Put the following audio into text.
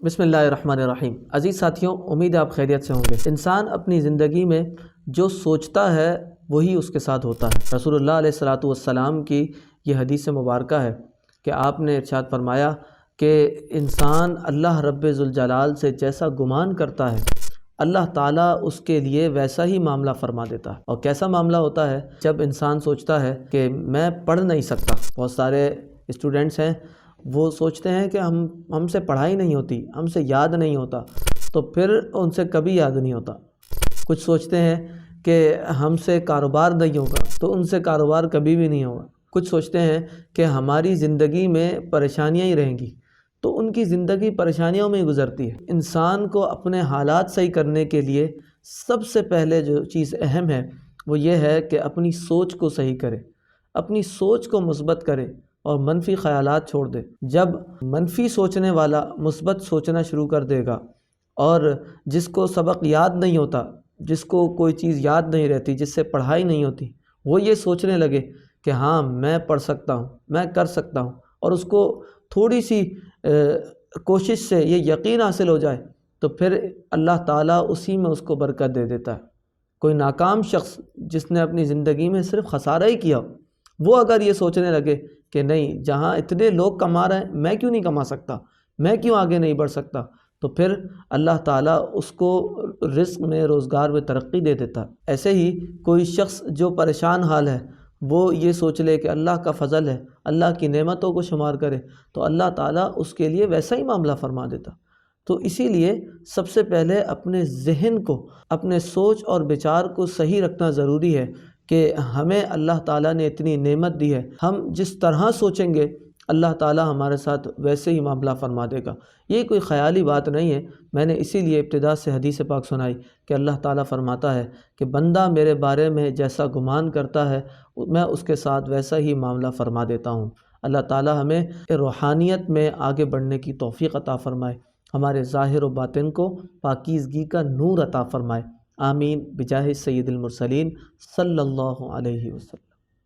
بسم اللہ الرحمن الرحیم۔ عزیز ساتھیوں، امید ہے آپ خیریت سے ہوں گے۔ انسان اپنی زندگی میں جو سوچتا ہے وہی اس کے ساتھ ہوتا ہے۔ رسول اللہ علیہ الصلاۃ والسلام کی یہ حدیث مبارکہ ہے کہ آپ نے ارشاد فرمایا کہ انسان اللہ رب ذوالجلال سے جیسا گمان کرتا ہے اللہ تعالیٰ اس کے لیے ویسا ہی معاملہ فرما دیتا ہے۔ اور کیسا معاملہ ہوتا ہے؟ جب انسان سوچتا ہے کہ میں پڑھ نہیں سکتا۔ بہت سارے اسٹوڈنٹس ہیں، وہ سوچتے ہیں کہ ہم سے پڑھائی نہیں ہوتی، ہم سے یاد نہیں ہوتا، تو پھر ان سے کبھی یاد نہیں ہوتا۔ کچھ سوچتے ہیں کہ ہم سے کاروبار نہیں ہوگا، تو ان سے کاروبار کبھی بھی نہیں ہوگا۔ کچھ سوچتے ہیں کہ ہماری زندگی میں پریشانیاں ہی رہیں گی، تو ان کی زندگی پریشانیوں میں ہی گزرتی ہے۔ انسان کو اپنے حالات صحیح کرنے کے لیے سب سے پہلے جو چیز اہم ہے وہ یہ ہے کہ اپنی سوچ کو صحیح کرے، اپنی سوچ کو مثبت کرے اور منفی خیالات چھوڑ دے۔ جب منفی سوچنے والا مثبت سوچنا شروع کر دے گا، اور جس کو سبق یاد نہیں ہوتا، جس کو کوئی چیز یاد نہیں رہتی، جس سے پڑھائی نہیں ہوتی، وہ یہ سوچنے لگے کہ ہاں میں پڑھ سکتا ہوں، میں کر سکتا ہوں، اور اس کو تھوڑی سی کوشش سے یہ یقین حاصل ہو جائے، تو پھر اللہ تعالیٰ اسی میں اس کو برکت دے دیتا ہے۔ کوئی ناکام شخص جس نے اپنی زندگی میں صرف خسارہ ہی کیا، وہ اگر یہ سوچنے لگے کہ نہیں، جہاں اتنے لوگ کما رہے ہیں میں کیوں نہیں کما سکتا، میں کیوں آگے نہیں بڑھ سکتا، تو پھر اللہ تعالیٰ اس کو رزق میں، روزگار میں ترقی دے دیتا ہے۔ ایسے ہی کوئی شخص جو پریشان حال ہے، وہ یہ سوچ لے کہ اللہ کا فضل ہے، اللہ کی نعمتوں کو شمار کرے، تو اللہ تعالیٰ اس کے لیے ویسا ہی معاملہ فرما دیتا۔ تو اسی لیے سب سے پہلے اپنے ذہن کو، اپنے سوچ اور بچار کو صحیح رکھنا ضروری ہے کہ ہمیں اللہ تعالیٰ نے اتنی نعمت دی ہے، ہم جس طرح سوچیں گے اللہ تعالیٰ ہمارے ساتھ ویسے ہی معاملہ فرما دے گا۔ یہ کوئی خیالی بات نہیں ہے، میں نے اسی لیے ابتدا سے حدیث پاک سنائی کہ اللہ تعالیٰ فرماتا ہے کہ بندہ میرے بارے میں جیسا گمان کرتا ہے میں اس کے ساتھ ویسا ہی معاملہ فرما دیتا ہوں۔ اللہ تعالیٰ ہمیں روحانیت میں آگے بڑھنے کی توفیق عطا فرمائے، ہمارے ظاہر و باطن کو پاکیزگی کا نور عطا فرمائے۔ آمین بجاہ سید المرسلین صلی اللہ علیہ وسلم۔